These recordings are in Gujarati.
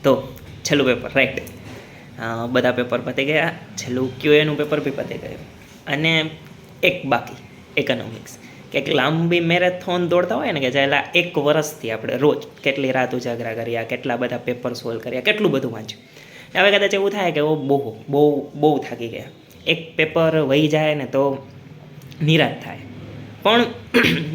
તો છેલ્લું પેપર રાઈટ, બધા પેપર પતી ગયા, છેલ્લું ક્યુએનું પેપર બી પતી ગયું, અને એક બાકી ઇકોનોમિક્સ. કે એક લાંબી મેરેથોન દોડતા હોય ને કે જેલા એક વર્ષથી આપણે રોજ કેટલી રાત ઉજાગરા કર્યા, કેટલા બધા પેપર સોલ્વ કર્યા, કેટલું બધું વાંચ્યું. હવે કદાચ એવું થાય કે બહુ બહુ બહુ થાકી ગયા, એક પેપર વહી જાય ને તો નિરાશ થાય. પણ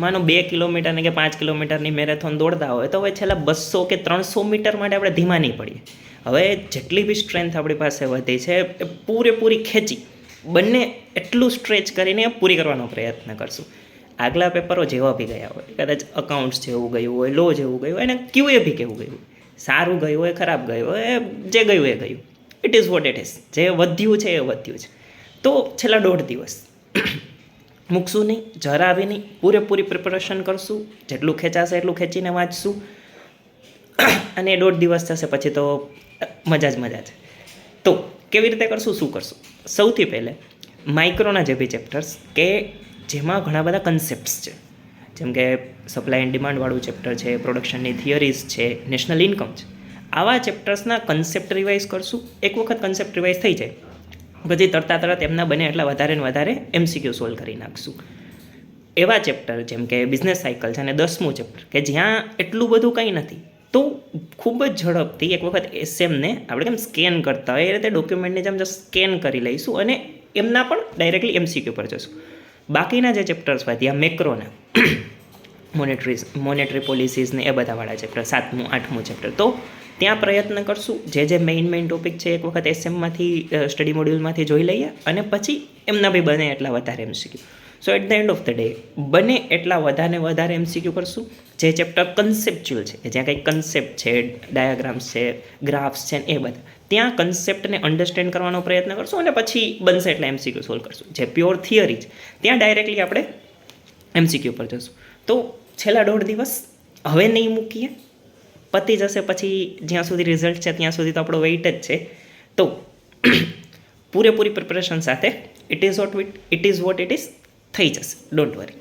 માનો 2 કિલોમીટર કે 5 કિલોમીટરની મેરેથોન દોડતા હોય તો હવે છેલ્લા 200 કે 300 મીટર માટે આપણે ધીમા નહીં પડીએ. હવે જેટલી બી સ્ટ્રેન્થ આપણી પાસે વધી છે એ પૂરેપૂરી ખેંચી બંને એટલું સ્ટ્રેચ કરીને પૂરી કરવાનો પ્રયત્ન કરશું. આગલા પેપરો જેવા બી ગયા હોય, કદાચ અકાઉન્ટ્સ જેવું ગયું હોય, લો જેવું ગયું હોય, અને ક્યુએ બી કેવું ગયું હોય, સારું ગયું હોય, ખરાબ ગયું હોય, જે ગયું એ ગયું. It is what it is. જે વધ્યું છે એ વધ્યું છે. તો છેલ્લા 1.5 દિવસ મૂકશું નહીં, જરાવી નહીં, પૂરેપૂરી પ્રિપરેશન કરશું, જેટલું ખેંચાશે એટલું ખેંચીને વાંચશું, અને 1.5 દિવસ થશે પછી તો મજા જ મજા છે. તો કેવી રીતે કરશું, શું કરશું? સૌથી પહેલે માઇક્રોના જે બી ચેપ્ટર્સ કે જેમાં ઘણા બધા કન્સેપ્ટ્સ છે, જેમ કે સપ્લાય એન્ડ ડિમાન્ડવાળું ચેપ્ટર છે, પ્રોડક્શનની થિયરીઝ છે, નેશનલ ઇન્કમ છે, આવા ચેપ્ટર્સના કન્સેપ્ટ રિવાઇઝ કરશું. એક વખત કન્સેપ્ટ રિવાઇઝ થઈ જાય પછી તરત એમના બને એટલા વધારે ને વધારે MCQ સોલ્વ કરી નાખશું. એવા ચેપ્ટર જેમ કે બિઝનેસ સાયકલ છે અને 10મું ચેપ્ટર કે જ્યાં એટલું બધું કંઈ નથી, તો ખૂબ જ ઝડપથી એક વખત એસએમને આપણે કેમ સ્કેન કરતા હોય એ રીતે ડોક્યુમેન્ટની જેમ સ્કેન કરી લઈશું અને એમના પણ ડાયરેક્ટલી MCQ પર જશું. બાકીના જે ચેપ્ટર્સ વધ્યા મેક્રોના, મોનેટરી પોલિસીસને એ બધાવાળા ચેપ્ટર, 7મું 8મું ચેપ્ટર, તો ત્યાં પ્રયત્ન કરશું જે મેઇન ટોપિક છે એક વખત એસએમમાંથી સ્ટડી મોડ્યુલમાંથી જોઈ લઈએ અને પછી એમના બી બને એટલા વધારે MCQ. So at the end of the day બને એટલા વધારે MCQ કરશું. જે ચેપ્ટર કન્સેપ્ચ્યુઅલ છે, જ્યાં કંઈક કન્સેપ્ટ છે, ડાયાગ્રામ્સ છે, ગ્રાફ્સ છે, એ બધા ત્યાં કન્સેપ્ટને અન્ડરસ્ટેન્ડ કરવાનો પ્રયત્ન કરશું અને પછી બનશે એટલે MCQ સોલ્વ કરશું. જે પ્યોર થિયરી છે ત્યાં ડાયરેક્ટલી આપણે MCQ પર જશું. તો છેલ્લા 1.5 દિવસ હવે નહીં મૂકીએ, પતી જશે પછી જ્યાં સુધી રિઝલ્ટ છે ત્યાં સુધી તો આપણો વેઇટ જ છે. તો પૂરેપૂરી પ્રિપરેશન સાથે it is what it is થઈ જશે, ડોન્ટ વરી.